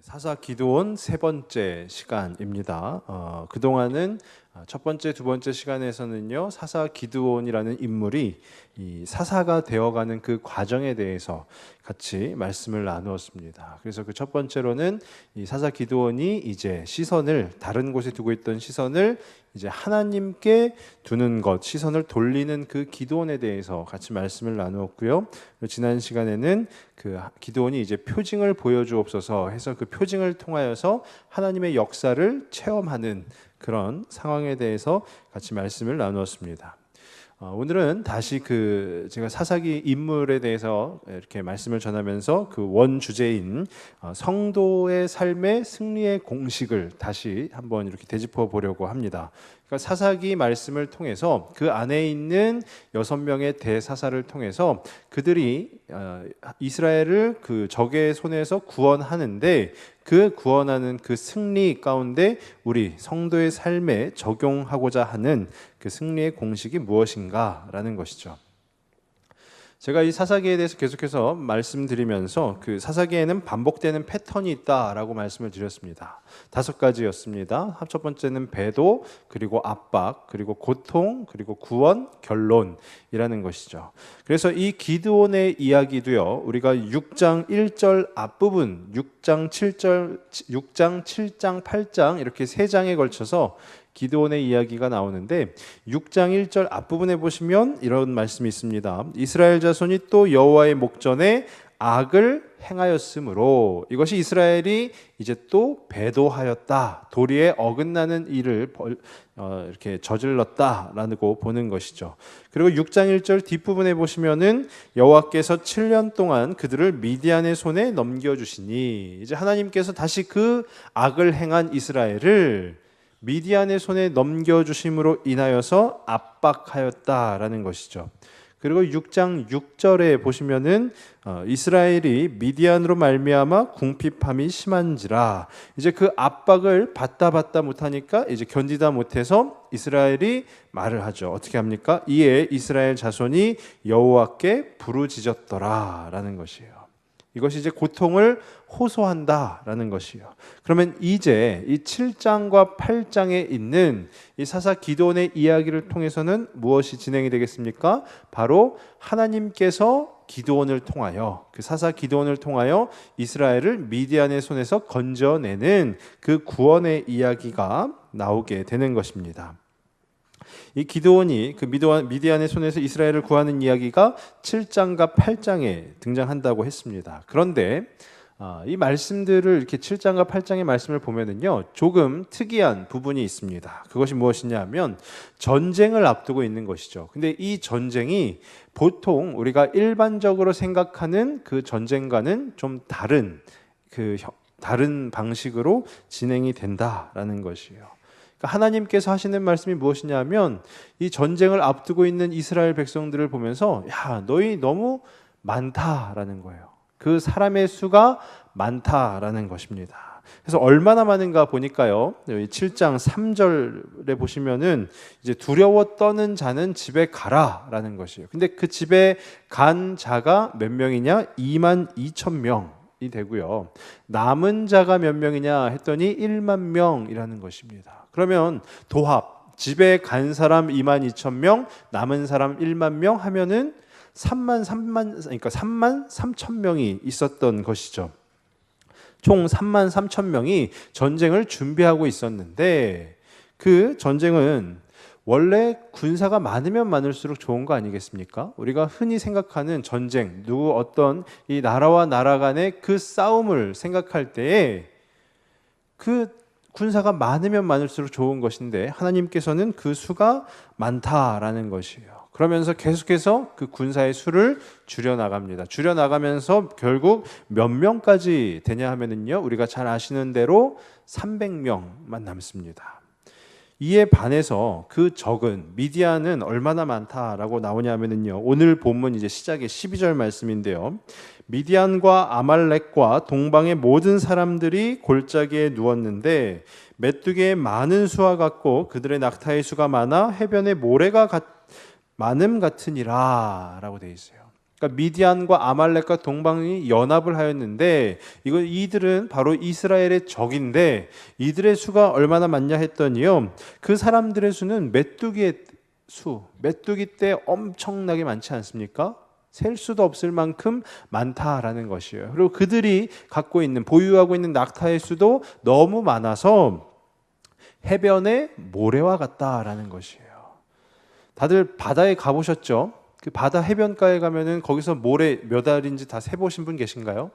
사사 기도원 세 번째 시간입니다. 그동안은 첫 번째, 두 번째 시간에서는요, 사사 기드온이라는 인물이 이 사사가 되어가는 그 과정에 대해서 같이 말씀을 나누었습니다. 그래서 그 첫 번째로는 이 사사 기드온이 이제 시선을 다른 곳에 두고 있던 시선을 이제 하나님께 두는 것, 시선을 돌리는 그 기드온에 대해서 같이 말씀을 나누었고요. 지난 시간에는 그 기드온이 이제 표징을 보여주옵소서 해서 그 표징을 통하여서 하나님의 역사를 체험하는 그런 상황에 대해서 같이 말씀을 나누었습니다. 오늘은 다시 제가 사사기 인물에 대해서 이렇게 말씀을 전하면서 그 원 주제인 성도의 삶의 승리의 공식을 다시 한번 이렇게 되짚어 보려고 합니다. 그러니까 사사기 말씀을 통해서 그 안에 있는 6명의 대사사를 통해서 그들이 이스라엘을 그 적의 손에서 구원하는데 그 구원하는 그 승리 가운데 우리 성도의 삶에 적용하고자 하는 그 승리의 공식이 무엇인가라는 것이죠. 제가 이 사사기에 대해서 계속해서 말씀드리면서 그 사사기에는 반복되는 패턴이 있다라고 말씀을 드렸습니다. 5가지였습니다. 첫 번째는 배도, 그리고 압박, 그리고 고통, 그리고 구원, 결론이라는 것이죠. 그래서 이 기드온의 이야기도요, 우리가 6장 1절 앞부분, 6장 7장 8장 이렇게 3장에 걸쳐서 기드온의 이야기가 나오는데 6장 1절 앞부분에 보시면 이런 말씀이 있습니다. 이스라엘 자손이 또 여호와의 목전에 악을 행하였으므로, 이것이 이스라엘이 이제 또 배도하였다, 도리에 어긋나는 일을 이렇게 저질렀다라고 보는 것이죠. 그리고 6장 1절 뒷부분에 보시면은 여호와께서 7년 동안 그들을 미디안의 손에 넘겨주시니, 이제 하나님께서 다시 그 악을 행한 이스라엘을 미디안의 손에 넘겨주심으로 인하여서 압박하였다라는 것이죠. 그리고 6장 6절에 보시면은 이스라엘이 미디안으로 말미암아 궁핍함이 심한지라, 이제 그 압박을 받다 못하니까 이제 견디다 못해서 이스라엘이 말을 하죠. 어떻게 합니까? 이에 이스라엘 자손이 여호와께 부르짖었더라라는 것이에요. 이것이 이제 고통을 호소한다라는 것이요. 그러면 이제 이 7장과 8장에 있는 이 사사 기드온의 이야기를 통해서는 무엇이 진행이 되겠습니까? 바로 하나님께서 기드온을 통하여, 그 사사 기드온을 통하여 이스라엘을 미디안의 손에서 건져내는 그 구원의 이야기가 나오게 되는 것입니다. 이 기드온이 그 미디안의 손에서 이스라엘을 구하는 이야기가 7장과 8장에 등장한다고 했습니다. 그런데 이 말씀들을 이렇게 7장과 8장의 말씀을 보면은요, 조금 특이한 부분이 있습니다. 그것이 무엇이냐 하면 전쟁을 앞두고 있는 것이죠. 근데 이 전쟁이 보통 우리가 일반적으로 생각하는 그 전쟁과는 좀 다른 방식으로 진행이 된다라는 것이에요. 하나님께서 하시는 말씀이 무엇이냐면 이 전쟁을 앞두고 있는 이스라엘 백성들을 보면서, 야, 너희 너무 많다라는 거예요. 그 사람의 수가 많다라는 것입니다. 그래서 얼마나 많은가 보니까요, 7장 3절에 보시면은 이제 두려워 떠는 자는 집에 가라라는 것이에요. 근데 그 집에 간 자가 몇 명이냐? 22,000명이 되고요. 남은 자가 몇 명이냐 했더니 1만 명이라는 것입니다. 그러면 도합, 집에 간 사람 22,000명, 남은 사람 1만 명 하면은 3만 3천 명이 있었던 것이죠. 총 3만 3천 명이 전쟁을 준비하고 있었는데, 그 전쟁은 원래 군사가 많으면 많을수록 좋은 거 아니겠습니까? 우리가 흔히 생각하는 전쟁, 어떤 이 나라와 나라 간의 그 싸움을 생각할 때에 그 군사가 많으면 많을수록 좋은 것인데, 하나님께서는 그 수가 많다라는 것이에요. 그러면서 계속해서 그 군사의 수를 줄여나갑니다. 줄여나가면서 결국 몇 명까지 되냐 하면은요, 우리가 잘 아시는 대로 300명만 남습니다. 이에 반해서 그 적은 미디안은 얼마나 많다라고 나오냐면은요, 오늘 본문 이제 시작의 12절 말씀인데요, 미디안과 아말렉과 동방의 모든 사람들이 골짜기에 누웠는데 메뚜기의 많은 수와 같고 그들의 낙타의 수가 많아 해변의 모래가 많음 같으니라 라고 되어 있어요. 그러니까 미디안과 아말렉과 동방이 연합을 하였는데 이들은 바로 이스라엘의 적인데 이들의 수가 얼마나 많냐 했더니요. 그 사람들의 수는 메뚜기 때 엄청나게 많지 않습니까? 셀 수도 없을 만큼 많다라는 것이에요. 그리고 그들이 보유하고 있는 낙타의 수도 너무 많아서 해변의 모래와 같다라는 것이에요. 다들 바다에 가보셨죠? 그 바다 해변가에 가면은 거기서 모래 몇 알인지 다 세보신 분 계신가요?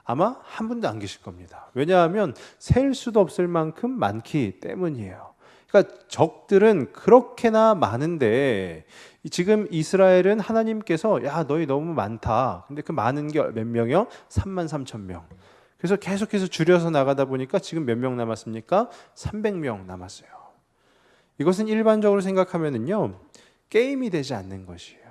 아마 한 분도 안 계실 겁니다. 왜냐하면 셀 수도 없을 만큼 많기 때문이에요. 그러니까 적들은 그렇게나 많은데 지금 이스라엘은 하나님께서 야 너희 너무 많다. 근데 그 많은 게 몇 명이요? 33,000명. 그래서 계속해서 줄여서 나가다 보니까 지금 몇 명 남았습니까? 300명 남았어요. 이것은 일반적으로 생각하면은요 게임이 되지 않는 것이에요.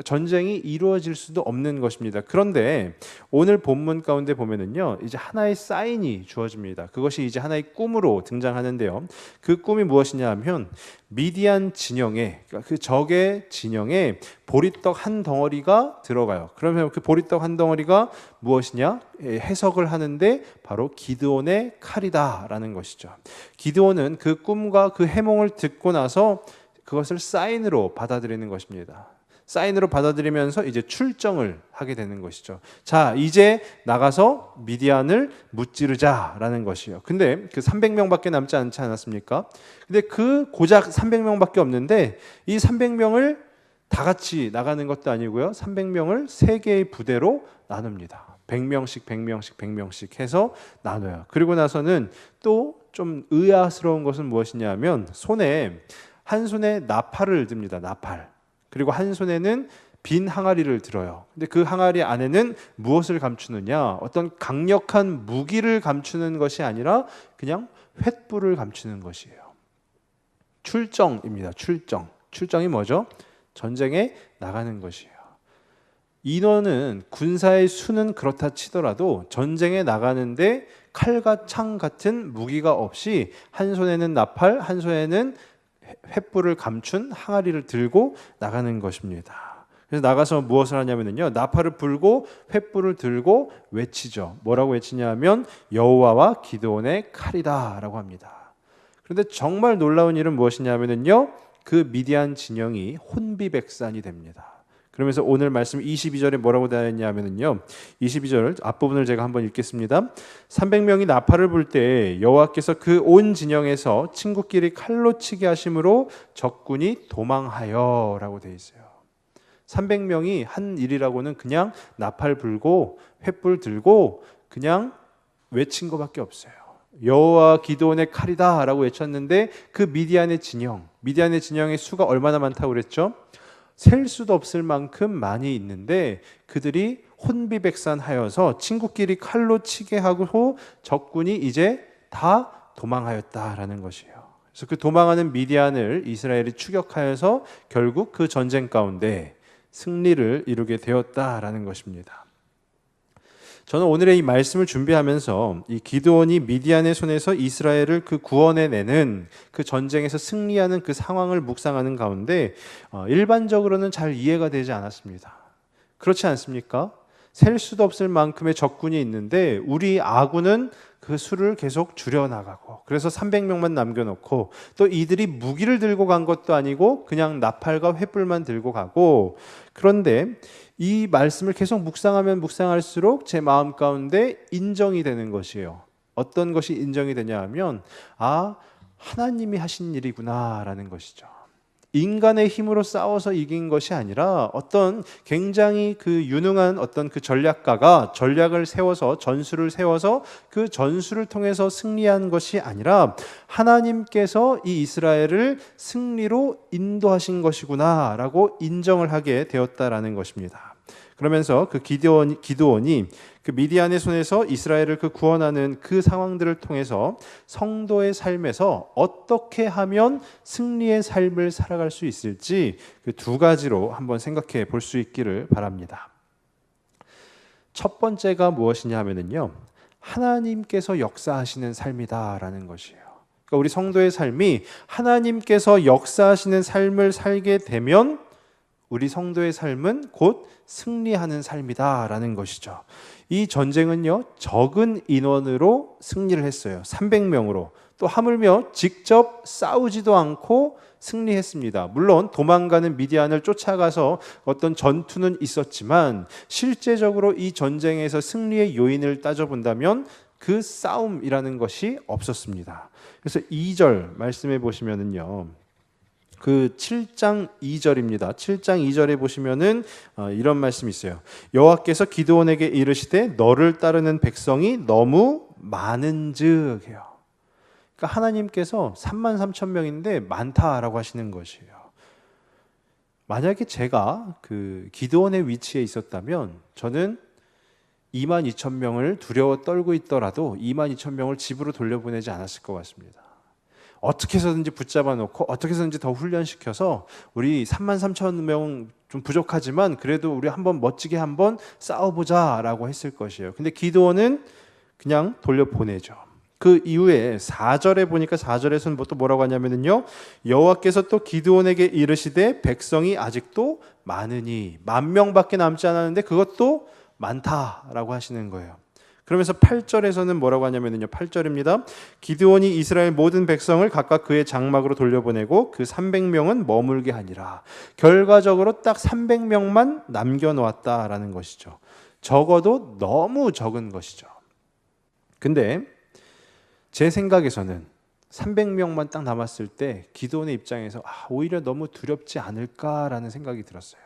전쟁이 이루어질 수도 없는 것입니다. 그런데 오늘 본문 가운데 보면은요, 이제 하나의 사인이 주어집니다. 그것이 이제 하나의 꿈으로 등장하는데요. 그 꿈이 무엇이냐 하면 미디안 진영에, 그러니까 그 적의 진영에 보리떡 한 덩어리가 들어가요. 그러면 그 보리떡 한 덩어리가 무엇이냐? 해석을 하는데 바로 기드온의 칼이다라는 것이죠. 기드온은 그 꿈과 그 해몽을 듣고 나서 그것을 사인으로 받아들이는 것입니다. 사인으로 받아들이면서 이제 출정을 하게 되는 것이죠. 자, 이제 나가서 미디안을 무찌르자라는 것이에요. 근데 그 300명밖에 남지 않지 않았습니까? 근데 그 고작 300명밖에 없는데 이 300명을 다 같이 나가는 것도 아니고요. 300명을 세 개의 부대로 나눕니다. 100명씩 100명씩 100명씩 해서 나눠요. 그리고 나서는 또 좀 의아스러운 것은 무엇이냐면 한 손에 나팔을 듭니다. 나팔. 그리고 한 손에는 빈 항아리를 들어요. 근데 그 항아리 안에는 무엇을 감추느냐? 어떤 강력한 무기를 감추는 것이 아니라 그냥 횃불을 감추는 것이에요. 출정입니다. 출정. 출정이 뭐죠? 전쟁에 나가는 것이에요. 인원은 군사의 수는 그렇다 치더라도 전쟁에 나가는데 칼과 창 같은 무기가 없이 한 손에는 나팔, 한 손에는 횃불을 감춘 항아리를 들고 나가는 것입니다. 그래서 나가서 무엇을 하냐면요, 나팔을 불고 횃불을 들고 외치죠. 뭐라고 외치냐면 여호와와 기드온의 칼이다라고 합니다. 그런데 정말 놀라운 일은 무엇이냐면요, 그 미디안 진영이 혼비백산이 됩니다. 그러면서 오늘 말씀 22절에 뭐라고 되어 있냐면요, 22절 앞부분을 제가 한번 읽겠습니다. 300명이 나팔을 불 때 여호와께서 그 온 진영에서 친구끼리 칼로 치게 하심으로 적군이 도망하여 라고 되어 있어요. 300명이 한 일이라고는 그냥 나팔 불고 횃불 들고 그냥 외친 것밖에 없어요. 여호와 기드온의 칼이다 라고 외쳤는데 그 미디안의 진영의 수가 얼마나 많다고 그랬죠? 셀 수도 없을 만큼 많이 있는데 그들이 혼비백산하여서 친구끼리 칼로 치게 하고 적군이 이제 다 도망하였다라는 것이에요. 그래서 그 도망하는 미디안을 이스라엘이 추격하여서 결국 그 전쟁 가운데 승리를 이루게 되었다라는 것입니다. 저는 오늘의 이 말씀을 준비하면서 이 기드온이 미디안의 손에서 이스라엘을 그 구원해내는 그 전쟁에서 승리하는 그 상황을 묵상하는 가운데 일반적으로는 잘 이해가 되지 않았습니다. 그렇지 않습니까? 셀 수도 없을 만큼의 적군이 있는데 우리 아군은 그 수를 계속 줄여나가고 그래서 300명만 남겨놓고 또 이들이 무기를 들고 간 것도 아니고 그냥 나팔과 횃불만 들고 가고, 그런데 이 말씀을 계속 묵상하면 묵상할수록 제 마음 가운데 인정이 되는 것이에요. 어떤 것이 인정이 되냐 하면 하나님이 하신 일이구나 라는 것이죠. 인간의 힘으로 싸워서 이긴 것이 아니라 어떤 굉장히 그 유능한 어떤 그 전략가가 전략을 세워서 전술을 세워서 그 전술을 통해서 승리한 것이 아니라 하나님께서 이 이스라엘을 승리로 인도하신 것이구나 라고 인정을 하게 되었다라는 것입니다. 그러면서 그 기드온이 그 미디안의 손에서 이스라엘을 그 구원하는 그 상황들을 통해서 성도의 삶에서 어떻게 하면 승리의 삶을 살아갈 수 있을지 그 두 가지로 한번 생각해 볼 수 있기를 바랍니다. 첫 번째가 무엇이냐 하면요, 하나님께서 역사하시는 삶이다라는 것이에요. 그러니까 우리 성도의 삶이 하나님께서 역사하시는 삶을 살게 되면 우리 성도의 삶은 곧 승리하는 삶이다라는 것이죠. 이 전쟁은요, 적은 인원으로 승리를 했어요. 300명으로. 또 하물며 직접 싸우지도 않고 승리했습니다. 물론 도망가는 미디안을 쫓아가서 어떤 전투는 있었지만 실제적으로 이 전쟁에서 승리의 요인을 따져본다면 그 싸움이라는 것이 없었습니다. 그래서 2절 말씀해 보시면은요, 그 7장 2절입니다. 7장 2절에 보시면은 이런 말씀이 있어요. 여호와께서 기드온에게 이르시되 너를 따르는 백성이 너무 많은즉 해요. 그러니까 하나님께서 33,000명인데 많다라고 하시는 것이에요. 만약에 제가 그 기드온의 위치에 있었다면 저는 22,000명을 두려워 떨고 있더라도 22,000명을 집으로 돌려보내지 않았을 것 같습니다. 어떻게 해서든지 붙잡아 놓고 어떻게 해서든지 더 훈련시켜서 우리 33,000명 좀 부족하지만 그래도 우리 한번 멋지게 한번 싸워보자라고 했을 것이에요. 근데 기드온은 그냥 돌려보내죠. 그 이후에 4절에 보니까 4절에서는 또 뭐라고 하냐면요, 여호와께서 또 기드온에게 이르시되 백성이 아직도 많으니 10,000명밖에 남지 않았는데 그것도 많다라고 하시는 거예요. 그러면서 8절에서는 뭐라고 하냐면요, 8절입니다. 기드온이 이스라엘 모든 백성을 각각 그의 장막으로 돌려보내고 그 300명은 머물게 하니라. 결과적으로 딱 300명만 남겨놓았다라는 것이죠. 적어도 너무 적은 것이죠. 근데 제 생각에서는 300명만 딱 남았을 때 기드온의 입장에서 오히려 너무 두렵지 않을까라는 생각이 들었어요.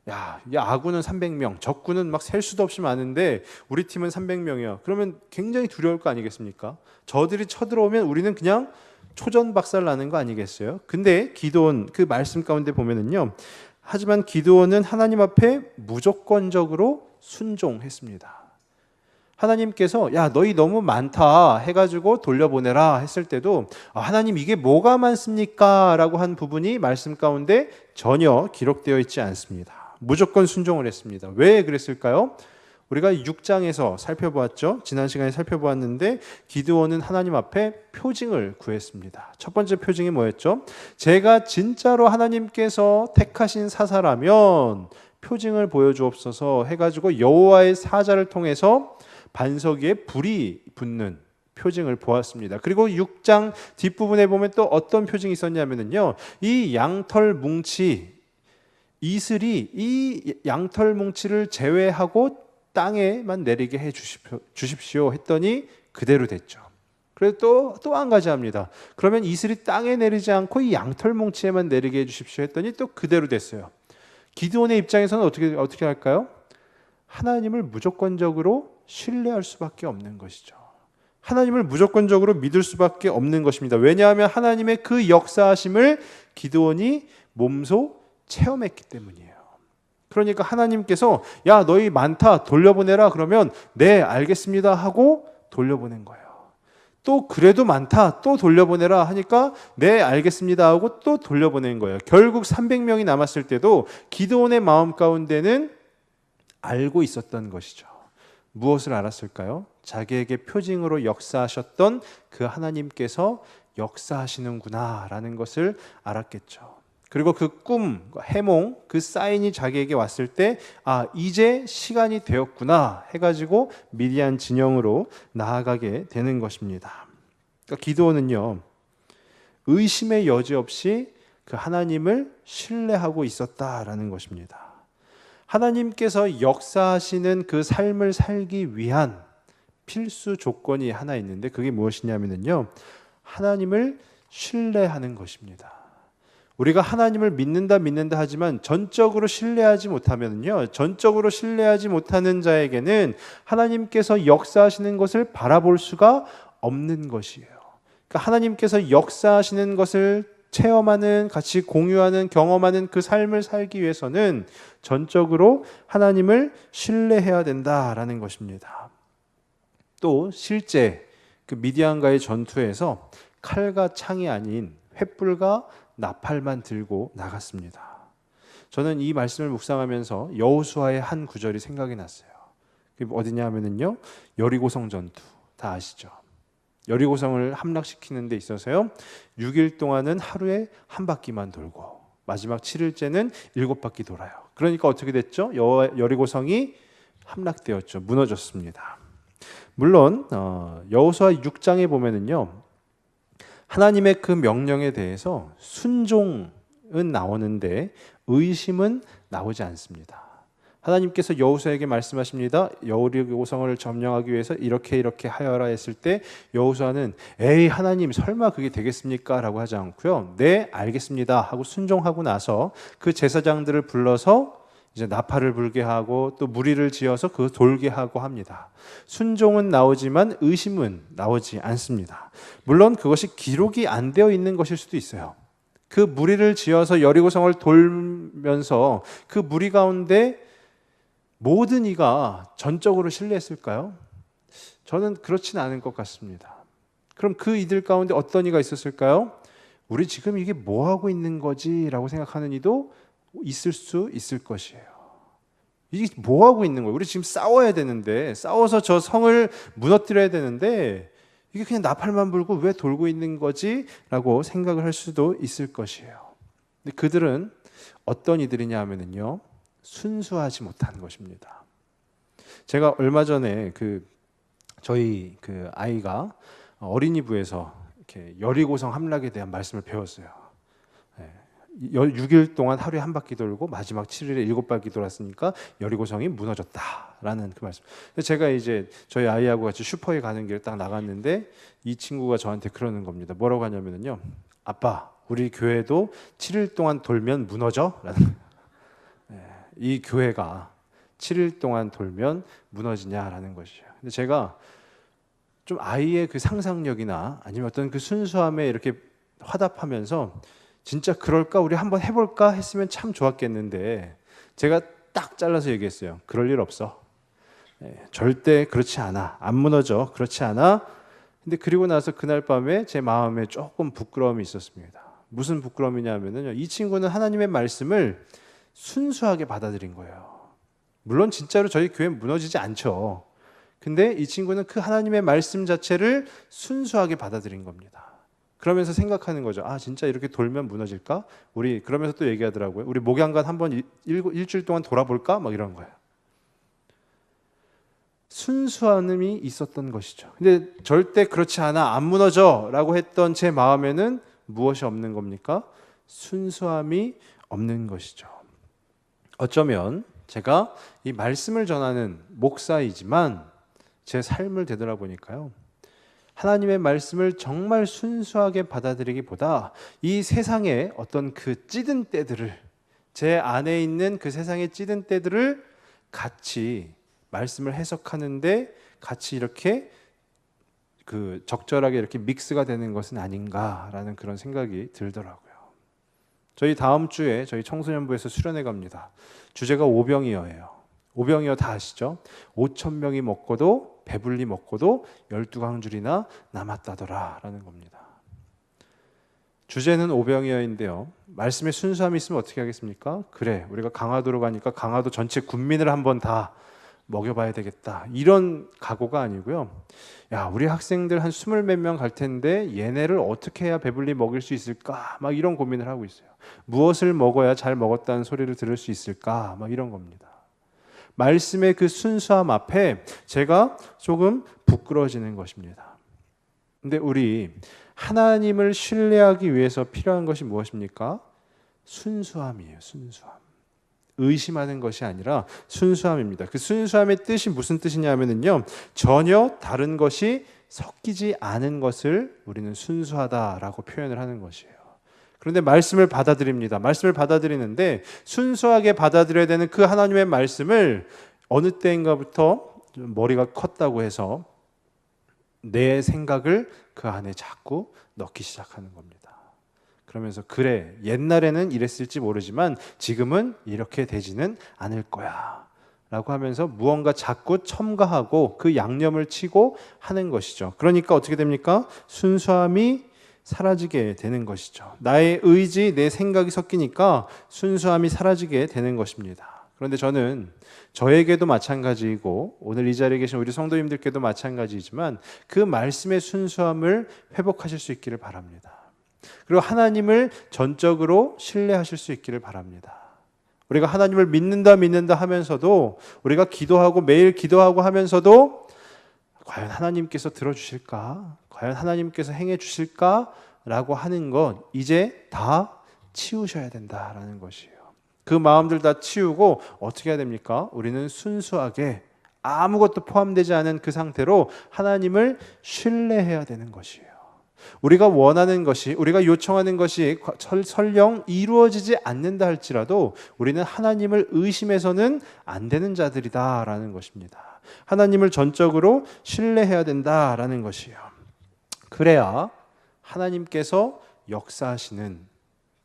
야, 아군은 300명, 적군은 막 셀 수도 없이 많은데 우리 팀은 300명이야. 그러면 굉장히 두려울 거 아니겠습니까? 저들이 쳐들어오면 우리는 그냥 초전박살 나는 거 아니겠어요? 근데 기드온 그 말씀 가운데 보면은요, 하지만 기드온은 하나님 앞에 무조건적으로 순종했습니다. 하나님께서 야 너희 너무 많다 해가지고 돌려보내라 했을 때도 하나님 이게 뭐가 많습니까? 라고 한 부분이 말씀 가운데 전혀 기록되어 있지 않습니다. 무조건 순종을 했습니다. 왜 그랬을까요? 우리가 6장에서 살펴보았죠. 지난 시간에 살펴보았는데 기드온은 하나님 앞에 표징을 구했습니다. 첫 번째 표징이 뭐였죠? 제가 진짜로 하나님께서 택하신 사사라면 표징을 보여주옵소서 해가지고 여호와의 사자를 통해서 반석 위에 불이 붙는 표징을 보았습니다. 그리고 6장 뒷부분에 보면 또 어떤 표징이 있었냐면요, 이 양털 뭉치 이슬이 이 양털 뭉치를 제외하고 땅에만 내리게 해 주십시오 했더니 그대로 됐죠. 그래서 또 한 가지 합니다. 그러면 이슬이 땅에 내리지 않고 이 양털 뭉치에만 내리게 해 주십시오 했더니 또 그대로 됐어요. 기드온의 입장에서는 어떻게 할까요? 하나님을 무조건적으로 신뢰할 수밖에 없는 것이죠. 하나님을 무조건적으로 믿을 수밖에 없는 것입니다. 왜냐하면 하나님의 그 역사하심을 기드온이 몸소 체험했기 때문이에요. 그러니까 하나님께서 야 너희 많다 돌려보내라 그러면 네 알겠습니다 하고 돌려보낸 거예요. 또 그래도 많다 또 돌려보내라 하니까 네 알겠습니다 하고 또 돌려보낸 거예요. 결국 300명이 남았을 때도 기드온의 마음 가운데는 알고 있었던 것이죠. 무엇을 알았을까요? 자기에게 표징으로 역사하셨던 그 하나님께서 역사하시는구나 라는 것을 알았겠죠. 그리고 그 꿈, 해몽, 그 사인이 자기에게 왔을 때 이제 시간이 되었구나 해가지고 미디안 진영으로 나아가게 되는 것입니다. 그러니까 기드온은요, 의심의 여지 없이 그 하나님을 신뢰하고 있었다라는 것입니다. 하나님께서 역사하시는 그 삶을 살기 위한 필수 조건이 하나 있는데 그게 무엇이냐면요, 하나님을 신뢰하는 것입니다. 우리가 하나님을 믿는다 하지만 전적으로 신뢰하지 못하면요, 전적으로 신뢰하지 못하는 자에게는 하나님께서 역사하시는 것을 바라볼 수가 없는 것이에요. 그러니까 하나님께서 역사하시는 것을 체험하는, 같이 공유하는, 경험하는 그 삶을 살기 위해서는 전적으로 하나님을 신뢰해야 된다라는 것입니다. 또 실제 그 미디안과의 전투에서 칼과 창이 아닌 횃불과 나팔만 들고 나갔습니다. 저는 이 말씀을 묵상하면서 여호수아의 한 구절이 생각이 났어요. 그게 어디냐 하면은요, 여리고성 전투 다 아시죠? 여리고성을 함락시키는 데 있어서요 6일 동안은 하루에 한 바퀴만 돌고 마지막 7일째는 7바퀴 돌아요. 그러니까 어떻게 됐죠? 여리고성이 함락되었죠. 무너졌습니다. 물론 여호수아 6장에 보면은요, 하나님의 그 명령에 대해서 순종은 나오는데 의심은 나오지 않습니다. 하나님께서 여호수아에게 말씀하십니다. 여리고성을 점령하기 위해서 이렇게 하여라 했을 때 여호수아는 에이 하나님 설마 그게 되겠습니까? 라고 하지 않고요. 네 알겠습니다 하고 순종하고 나서 그 제사장들을 불러서 이제 나팔을 불게 하고 또 무리를 지어서 그 돌게 하고 합니다. 순종은 나오지만 의심은 나오지 않습니다. 물론 그것이 기록이 안 되어 있는 것일 수도 있어요. 그 무리를 지어서 여리고성을 돌면서 그 무리 가운데 모든 이가 전적으로 신뢰했을까요? 저는 그렇진 않은 것 같습니다. 그럼 그 이들 가운데 어떤 이가 있었을까요? 우리 지금 이게 뭐 하고 있는 거지? 라고 생각하는 이도 있을 수 있을 것이에요. 이게 뭐 하고 있는 거예요? 우리 지금 싸워야 되는데, 싸워서 저 성을 무너뜨려야 되는데 이게 그냥 나팔만 불고 왜 돌고 있는 거지? 라고 생각을 할 수도 있을 것이에요. 근데 그들은 어떤 이들이냐 하면은요, 순수하지 못한 것입니다. 제가 얼마 전에 저희 아이가 어린이부에서 이렇게 여리고성 함락에 대한 말씀을 배웠어요. 6일 동안 하루에 한 바퀴 돌고 마지막 7일에 7바퀴 돌았으니까 여리고성이 무너졌다라는 그 말씀. 제가 이제 저희 아이하고 같이 슈퍼에 가는 길에 딱 나갔는데 이 친구가 저한테 그러는 겁니다. 뭐라고 하냐면요, 아빠, 우리 교회도 7일 동안 돌면 무너져? 라는 거예요. 이 교회가 7일 동안 돌면 무너지냐라는 것이에요. 근데 제가 좀 아이의 그 상상력이나 아니면 어떤 그 순수함에 이렇게 화답하면서 진짜 그럴까? 우리 한번 해볼까? 했으면 참 좋았겠는데 제가 딱 잘라서 얘기했어요. 그럴 일 없어. 절대 그렇지 않아. 안 무너져. 그렇지 않아. 근데 그리고 나서 그날 밤에 제 마음에 조금 부끄러움이 있었습니다. 무슨 부끄러움이냐면요, 이 친구는 하나님의 말씀을 순수하게 받아들인 거예요. 물론 진짜로 저희 교회 무너지지 않죠. 근데 이 친구는 그 하나님의 말씀 자체를 순수하게 받아들인 겁니다. 그러면서 생각하는 거죠. 아, 진짜 이렇게 돌면 무너질까? 우리 그러면서 또 얘기하더라고요. 우리 목양관 한번 일주일 동안 돌아볼까? 막 이런 거예요. 순수함이 있었던 것이죠. 근데 절대 그렇지 않아, 안 무너져 라고 했던 제 마음에는 무엇이 없는 겁니까? 순수함이 없는 것이죠. 어쩌면 제가 이 말씀을 전하는 목사이지만 제 삶을 되돌아보니까요, 하나님의 말씀을 정말 순수하게 받아들이기보다 이 세상의 어떤 그 찌든 때들을, 제 안에 있는 그 세상의 찌든 때들을 같이 말씀을 해석하는데 같이 이렇게 적절하게 이렇게 믹스가 되는 것은 아닌가라는 그런 생각이 들더라고요. 저희 다음 주에 저희 청소년부에서 수련회 갑니다. 주제가 오병이어예요. 오병이어 다 아시죠? 5,000명이 먹고도 배불리 먹고도 12강줄이나 남았다더라 라는 겁니다. 주제는 오병이어인데요, 말씀에 순수함이 있으면 어떻게 하겠습니까? 그래, 우리가 강화도로 가니까 강화도 전체 군민을 한번 다 먹여봐야 되겠다, 이런 각오가 아니고요, 야, 우리 학생들 한 20몇 명 갈 텐데 얘네를 어떻게 해야 배불리 먹일 수 있을까, 막 이런 고민을 하고 있어요. 무엇을 먹어야 잘 먹었다는 소리를 들을 수 있을까, 막 이런 겁니다. 말씀의 그 순수함 앞에 제가 조금 부끄러워지는 것입니다. 근데 우리 하나님을 신뢰하기 위해서 필요한 것이 무엇입니까? 순수함이에요. 순수함. 의심하는 것이 아니라 순수함입니다. 그 순수함의 뜻이 무슨 뜻이냐면요, 전혀 다른 것이 섞이지 않은 것을 우리는 순수하다라고 표현을 하는 것이에요. 그런데 말씀을 받아들입니다. 말씀을 받아들이는데 순수하게 받아들여야 되는 그 하나님의 말씀을 어느 때인가부터 머리가 컸다고 해서 내 생각을 그 안에 자꾸 넣기 시작하는 겁니다. 그러면서 그래, 옛날에는 이랬을지 모르지만 지금은 이렇게 되지는 않을 거야 라고 하면서 무언가 자꾸 첨가하고 그 양념을 치고 하는 것이죠. 그러니까 어떻게 됩니까? 순수함이 사라지게 되는 것이죠. 나의 의지, 내 생각이 섞이니까 순수함이 사라지게 되는 것입니다. 그런데 저는 저에게도 마찬가지이고 오늘 이 자리에 계신 우리 성도님들께도 마찬가지이지만 그 말씀의 순수함을 회복하실 수 있기를 바랍니다. 그리고 하나님을 전적으로 신뢰하실 수 있기를 바랍니다. 우리가 하나님을 믿는다 하면서도, 우리가 기도하고 매일 기도하고 하면서도 과연 하나님께서 들어주실까? 과연 하나님께서 행해 주실까? 라고 하는 것 이제 다 치우셔야 된다라는 것이에요. 그 마음들 다 치우고 어떻게 해야 됩니까? 우리는 순수하게 아무것도 포함되지 않은 그 상태로 하나님을 신뢰해야 되는 것이에요. 우리가 원하는 것이, 우리가 요청하는 것이 설령 이루어지지 않는다 할지라도 우리는 하나님을 의심해서는 안 되는 자들이다라는 것입니다. 하나님을 전적으로 신뢰해야 된다라는 것이에요. 그래야 하나님께서 역사하시는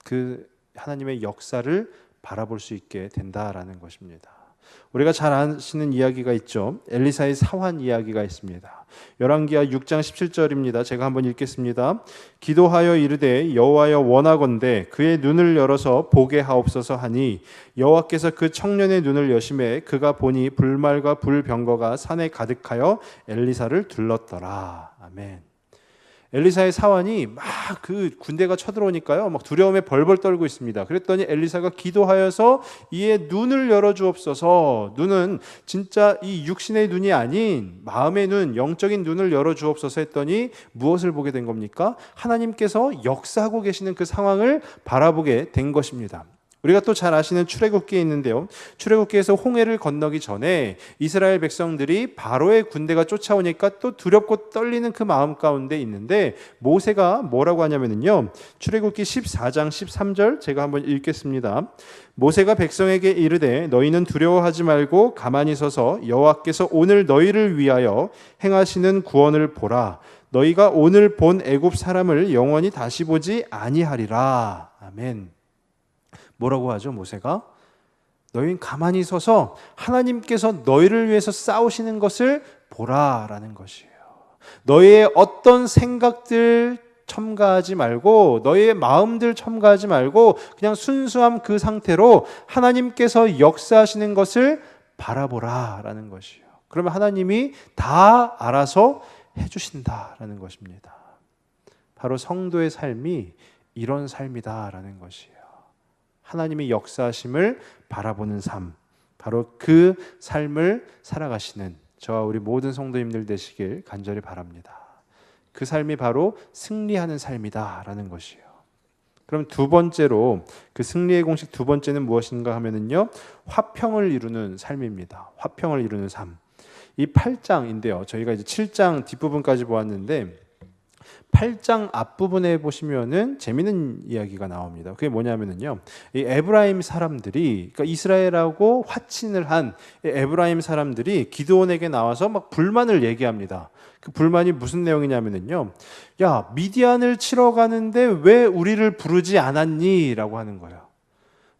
그 하나님의 역사를 바라볼 수 있게 된다라는 것입니다. 우리가 잘 아시는 이야기가 있죠. 엘리사의 사환 이야기가 있습니다. 열왕기하 6장 17절입니다. 제가 한번 읽겠습니다. 기도하여 이르되 여호와여 원하건대 그의 눈을 열어서 보게 하옵소서 하니 여호와께서 그 청년의 눈을 여심해 그가 보니 불말과 불병거가 산에 가득하여 엘리사를 둘렀더라. 아멘. 엘리사의 사환이 막 그 군대가 쳐들어오니까요, 막 두려움에 벌벌 떨고 있습니다. 그랬더니 엘리사가 기도하여서 이의 눈을 열어 주옵소서. 눈은 진짜 이 육신의 눈이 아닌 마음의 눈, 영적인 눈을 열어 주옵소서 했더니 무엇을 보게 된 겁니까? 하나님께서 역사하고 계시는 그 상황을 바라보게 된 것입니다. 우리가 또 잘 아시는 출애굽기에 있는데요. 출애굽기에서 홍해를 건너기 전에 이스라엘 백성들이 바로의 군대가 쫓아오니까 또 두렵고 떨리는 그 마음 가운데 있는데 모세가 뭐라고 하냐면요. 출애굽기 14장 13절 제가 한번 읽겠습니다. 모세가 백성에게 이르되 너희는 두려워하지 말고 가만히 서서 여호와께서 오늘 너희를 위하여 행하시는 구원을 보라. 너희가 오늘 본 애굽 사람을 영원히 다시 보지 아니하리라. 아멘. 뭐라고 하죠? 모세가 너희는 가만히 서서 하나님께서 너희를 위해서 싸우시는 것을 보라라는 것이에요. 너희의 어떤 생각들 첨가하지 말고 너희의 마음들 첨가하지 말고 그냥 순수함 그 상태로 하나님께서 역사하시는 것을 바라보라라는 것이에요. 그러면 하나님이 다 알아서 해주신다라는 것입니다. 바로 성도의 삶이 이런 삶이다라는 것이에요. 하나님의 역사하심을 바라보는 삶, 바로 그 삶을 살아가시는 저와 우리 모든 성도님들 되시길 간절히 바랍니다. 그 삶이 바로 승리하는 삶이다라는 것이에요. 그럼 두 번째로 그 승리의 공식 두 번째는 무엇인가 하면은요, 화평을 이루는 삶입니다. 화평을 이루는 삶. 이 8장인데요. 저희가 이제 7장 뒷부분까지 보았는데 8장 앞부분에 보시면은 재미있는 이야기가 나옵니다. 그게 뭐냐면은요, 이 에브라임 사람들이, 그러니까 이스라엘하고 화친을 한 에브라임 사람들이 기드온에게 나와서 막 불만을 얘기합니다. 그 불만이 무슨 내용이냐면은요, 야, 미디안을 치러 가는데 왜 우리를 부르지 않았니? 라고 하는 거예요.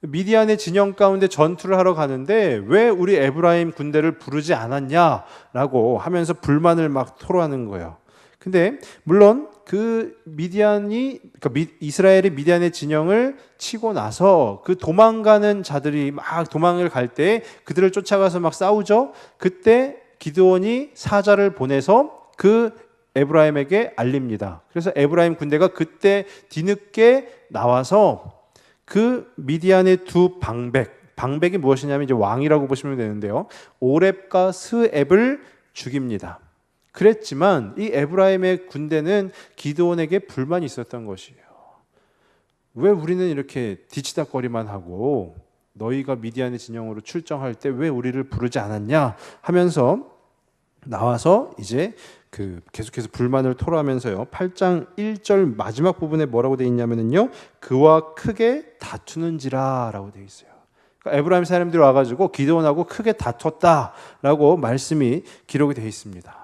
미디안의 진영 가운데 전투를 하러 가는데 왜 우리 에브라임 군대를 부르지 않았냐라고 하면서 불만을 막 토로하는 거예요. 근데 물론 그 미디안이, 그러니까 이스라엘이 미디안의 진영을 치고 나서 그 도망가는 자들이 막 도망을 갈 때 그들을 쫓아가서 막 싸우죠. 그때 기드온이 사자를 보내서 그 에브라임에게 알립니다. 그래서 에브라임 군대가 그때 뒤늦게 나와서 그 미디안의 두 방백이 무엇이냐면 이제 왕이라고 보시면 되는데요. 오렙과 스앱을 죽입니다. 그랬지만 이 에브라임의 군대는 기드온에게 불만이 있었던 것이에요. 왜 우리는 이렇게 뒤치다거리만 하고 너희가 미디안의 진영으로 출정할 때 왜 우리를 부르지 않았냐 하면서 나와서 이제 그 계속해서 불만을 토로하면서요. 8장 1절 마지막 부분에 뭐라고 되어 있냐면요. 그와 크게 다투는지라라고 되어 있어요. 그러니까 에브라임 사람들이 와가지고 기드온하고 크게 다퉜다라고 말씀이 기록이 되어 있습니다.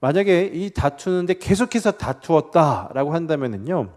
만약에 이 다투는데 계속해서 다투었다라고 한다면은요,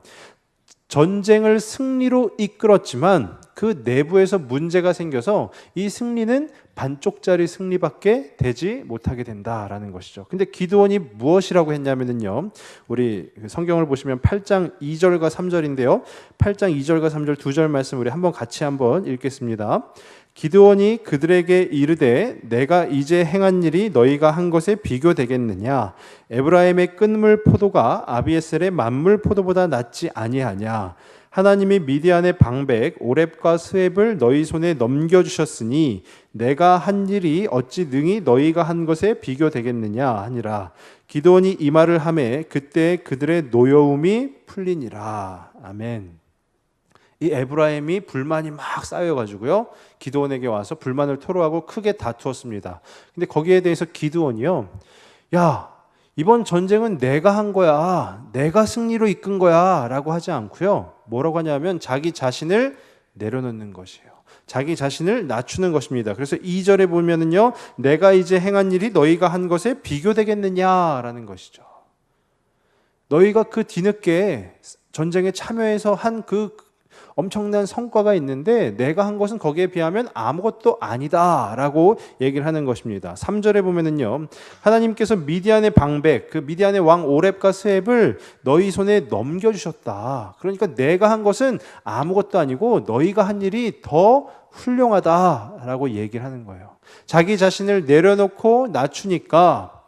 전쟁을 승리로 이끌었지만 그 내부에서 문제가 생겨서 이 승리는 반쪽짜리 승리밖에 되지 못하게 된다라는 것이죠. 근데 기드온이 무엇이라고 했냐면요, 우리 성경을 보시면 8장 2절과 3절인데요. 8장 2절과 3절 두 절 말씀 우리 같이 한번 읽겠습니다. 기드온이 그들에게 이르되 내가 이제 행한 일이 너희가 한 것에 비교되겠느냐? 에브라임의 끈물 포도가 아비에셀의 만물 포도보다 낫지 아니하냐? 하나님이 미디안의 방백 오렙과 스웹을 너희 손에 넘겨주셨으니 내가 한 일이 어찌 능히 너희가 한 것에 비교되겠느냐 하니라. 기드온이 이 말을 하매 그때 그들의 노여움이 풀리니라. 아멘. 이 에브라임이 불만이 막 쌓여가지고요, 기드온에게 와서 불만을 토로하고 크게 다투었습니다. 근데 거기에 대해서 기드온이요, 야, 이번 전쟁은 내가 한 거야, 내가 승리로 이끈 거야 라고 하지 않고요, 뭐라고 하냐면 자기 자신을 내려놓는 것이에요. 자기 자신을 낮추는 것입니다. 그래서 2절에 보면은요, 내가 이제 행한 일이 너희가 한 것에 비교되겠느냐라는 것이죠. 너희가 그 뒤늦게 전쟁에 참여해서 한 그 엄청난 성과가 있는데 내가 한 것은 거기에 비하면 아무것도 아니다라고 얘기를 하는 것입니다. 3절에 보면은요, 하나님께서 미디안의 방백, 그 미디안의 왕 오렙과 스웹을 너희 손에 넘겨주셨다. 그러니까 내가 한 것은 아무것도 아니고 너희가 한 일이 더 훌륭하다라고 얘기를 하는 거예요. 자기 자신을 내려놓고 낮추니까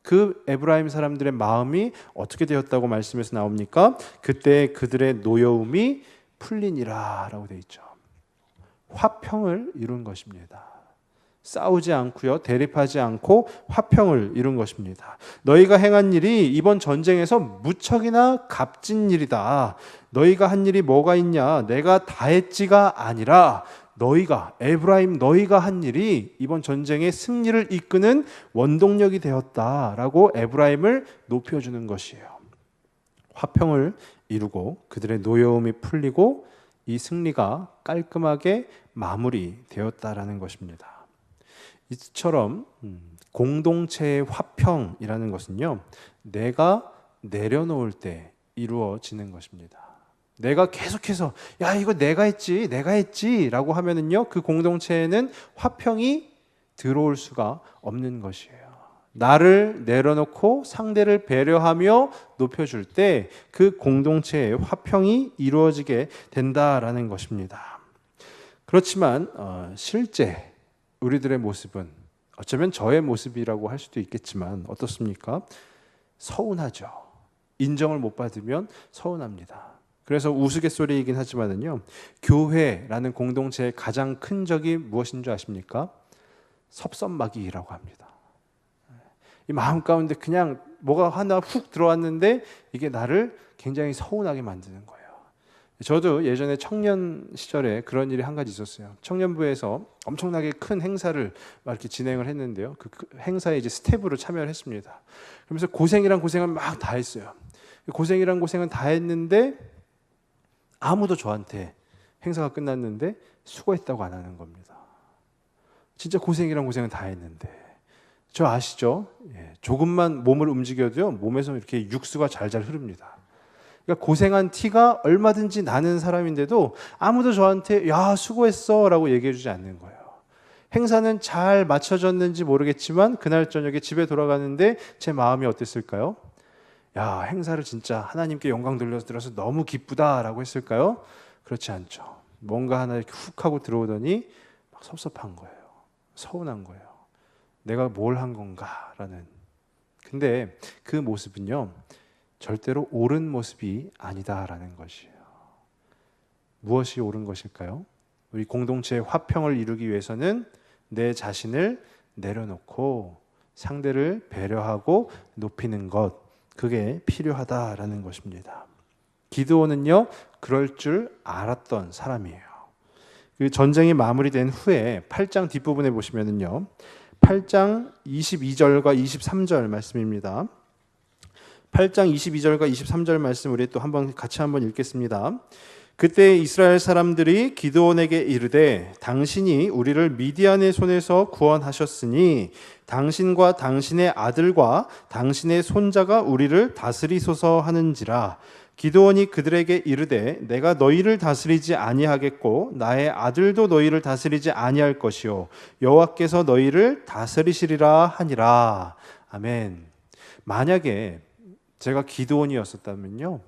그 에브라임 사람들의 마음이 어떻게 되었다고 말씀에서 나옵니까? 그때 그들의 노여움이 풀리니라 라고 되어 있죠. 화평을 이룬 것입니다. 싸우지 않고요, 대립하지 않고 화평을 이룬 것입니다. 너희가 행한 일이 이번 전쟁에서 무척이나 값진 일이다. 너희가 한 일이 뭐가 있냐? 내가 다 했지가 아니라 너희가, 에브라임 너희가 한 일이 이번 전쟁의 승리를 이끄는 원동력이 되었다라고 에브라임을 높여주는 것이에요. 화평을 이루고 그들의 노여움이 풀리고 이 승리가 깔끔하게 마무리되었다라는 것입니다. 이처럼 공동체의 화평이라는 것은요, 내가 내려놓을 때 이루어지는 것입니다. 내가 계속해서 야, 이거 내가 했지 라고 하면은요, 그 공동체에는 화평이 들어올 수가 없는 것이에요. 나를 내려놓고 상대를 배려하며 높여줄 때 그 공동체의 화평이 이루어지게 된다라는 것입니다. 그렇지만 실제 우리들의 모습은 어쩌면 저의 모습이라고 할 수도 있겠지만 어떻습니까? 서운하죠. 인정을 못 받으면 서운합니다. 그래서 우스갯소리이긴 하지만은요, 교회라는 공동체의 가장 큰 적이 무엇인 줄 아십니까? 섭섭마귀라고 합니다. 이 마음 가운데 그냥 뭐가 하나 훅 들어왔는데 이게 나를 굉장히 서운하게 만드는 거예요. 저도 예전에 청년 시절에 그런 일이 한 가지 있었어요. 청년부에서 엄청나게 큰 행사를 막 이렇게 진행을 했는데요, 그 행사에 이제 스텝으로 참여를 했습니다. 그러면서 고생이란 고생을 막 다 했어요. 고생이란 고생은 다 했는데 아무도 저한테 행사가 끝났는데 수고했다고 안 하는 겁니다. 진짜 고생이란 고생은 다 했는데. 저 아시죠? 조금만 몸을 움직여도요, 몸에서 이렇게 육수가 잘잘 흐릅니다. 그러니까 고생한 티가 얼마든지 나는 사람인데도 아무도 저한테 야, 수고했어 라고 얘기해 주지 않는 거예요. 행사는 잘 마쳐졌는지 모르겠지만 그날 저녁에 집에 돌아가는데 제 마음이 어땠을까요? 야, 행사를 진짜 하나님께 영광 돌려드려서 너무 기쁘다라고 했을까요? 그렇지 않죠. 뭔가 하나 이렇게 훅 하고 들어오더니 막 섭섭한 거예요. 서운한 거예요. 내가 뭘 한 건가라는. 근데 그 모습은요, 절대로 옳은 모습이 아니다라는 것이에요. 무엇이 옳은 것일까요? 우리 공동체의 화평을 이루기 위해서는 내 자신을 내려놓고 상대를 배려하고 높이는 것, 그게 필요하다라는 것입니다. 기드온은요, 그럴 줄 알았던 사람이에요. 그 전쟁이 마무리된 후에 8장 뒷부분에 보시면은요, 8장 22절과 23절 말씀입니다. 8장 22절과 23절 말씀 우리 또 같이 한번 읽겠습니다. 그때 이스라엘 사람들이 기드온에게 이르되 당신이 우리를 미디안의 손에서 구원하셨으니 당신과 당신의 아들과 당신의 손자가 우리를 다스리소서 하는지라. 기드온이 그들에게 이르되 내가 너희를 다스리지 아니하겠고 나의 아들도 너희를 다스리지 아니할 것이요 여호와께서 너희를 다스리시리라 하니라. 아멘. 만약에 제가 기드온이었었다면요,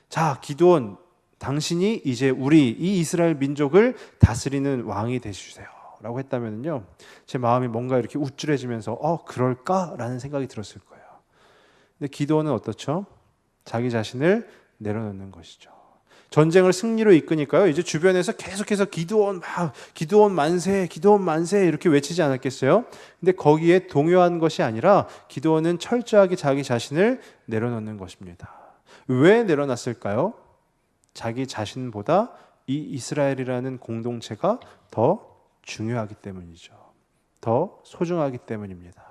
자 기드온, 당신이 이제 우리 이 이스라엘 민족을 다스리는 왕이 되시주세요 라고 했다면요, 제 마음이 뭔가 이렇게 우쭐해지면서 그럴까라는 생각이 들었을 거예요. 근데 기드온은 어떻죠? 자기 자신을 내려놓는 것이죠. 전쟁을 승리로 이끄니까요, 이제 주변에서 계속해서 기드온 만세, 기드온 만세 이렇게 외치지 않았겠어요? 근데 거기에 동요한 것이 아니라 기드온은 철저하게 자기 자신을 내려놓는 것입니다. 왜 내려놨을까요? 자기 자신보다 이 이스라엘이라는 공동체가 더 중요하기 때문이죠. 더 소중하기 때문입니다.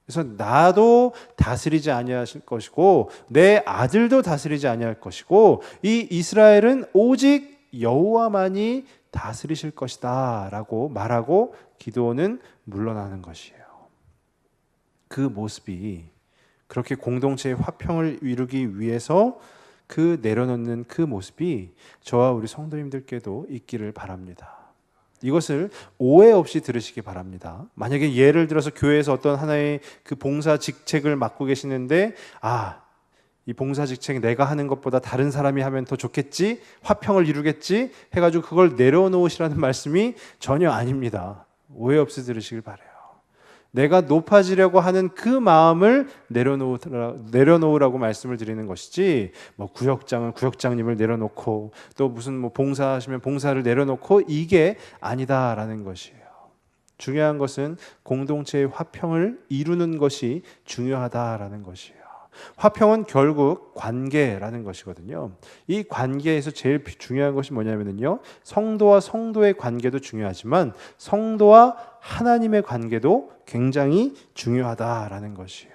그래서 나도 다스리지 아니할 것이고 내 아들도 다스리지 아니할 것이고 이 이스라엘은 오직 여호와만이 다스리실 것이다 라고 말하고 기드온은 물러나는 것이에요. 그 모습이, 그렇게 공동체의 화평을 이루기 위해서 그 내려놓는 그 모습이 저와 우리 성도님들께도 있기를 바랍니다. 이것을 오해 없이 들으시기 바랍니다. 만약에 예를 들어서 교회에서 어떤 하나의 그 봉사 직책을 맡고 계시는데 이 봉사 직책 내가 하는 것보다 다른 사람이 하면 더 좋겠지, 화평을 이루겠지 해가지고 그걸 내려놓으시라는 말씀이 전혀 아닙니다. 오해 없이 들으시길 바라요. 내가 높아지려고 하는 그 마음을 내려놓으라고 말씀을 드리는 것이지, 구역장은 구역장님을 내려놓고 또 무슨 봉사하시면 봉사를 내려놓고 이게 아니다라는 것이에요. 중요한 것은 공동체의 화평을 이루는 것이 중요하다라는 것이에요. 화평은 결국 관계라는 것이거든요. 이 관계에서 제일 중요한 것이 뭐냐면요, 성도와 성도의 관계도 중요하지만 성도와 하나님의 관계도 굉장히 중요하다라는 것이에요.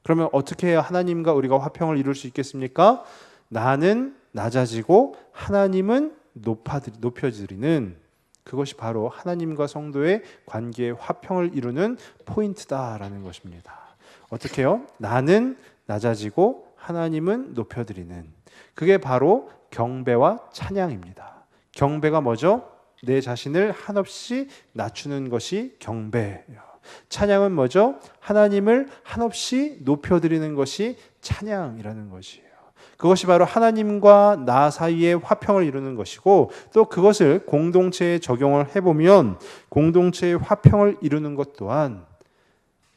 그러면 어떻게 해야 하나님과 우리가 화평을 이룰 수 있겠습니까? 나는 낮아지고 하나님은 높여지는, 그것이 바로 하나님과 성도의 관계의 화평을 이루는 포인트다라는 것입니다. 어떻게 해요? 나는 낮아지고 하나님은 높여드리는, 그게 바로 경배와 찬양입니다. 경배가 뭐죠? 내 자신을 한없이 낮추는 것이 경배예요. 찬양은 뭐죠? 하나님을 한없이 높여드리는 것이 찬양이라는 것이에요. 그것이 바로 하나님과 나 사이의 화평을 이루는 것이고, 또 그것을 공동체에 적용을 해보면 공동체의 화평을 이루는 것 또한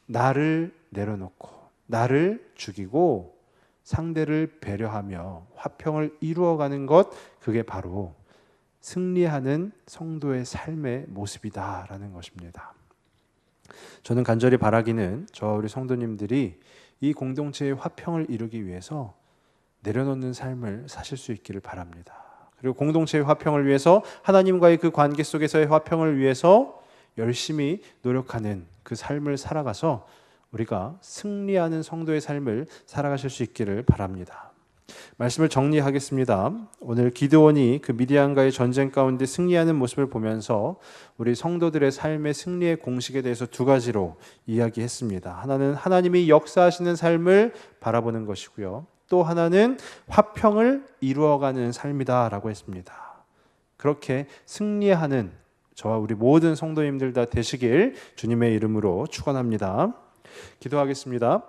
나를 내려놓고 나를 죽이고 상대를 배려하며 화평을 이루어가는 것, 그게 바로 승리하는 성도의 삶의 모습이다라는 것입니다. 저는 간절히 바라기는 저와 우리 성도님들이 이 공동체의 화평을 이루기 위해서 내려놓는 삶을 사실 수 있기를 바랍니다. 그리고 공동체의 화평을 위해서, 하나님과의 그 관계 속에서의 화평을 위해서 열심히 노력하는 그 삶을 살아가서 우리가 승리하는 성도의 삶을 살아가실 수 있기를 바랍니다. 말씀을 정리하겠습니다. 오늘 기드온이 그 미디안과의 전쟁 가운데 승리하는 모습을 보면서 우리 성도들의 삶의 승리의 공식에 대해서 두 가지로 이야기했습니다. 하나는 하나님이 역사하시는 삶을 바라보는 것이고요, 또 하나는 화평을 이루어가는 삶이다라고 했습니다. 그렇게 승리하는 저와 우리 모든 성도님들 다 되시길 주님의 이름으로 축원합니다. 기도하겠습니다.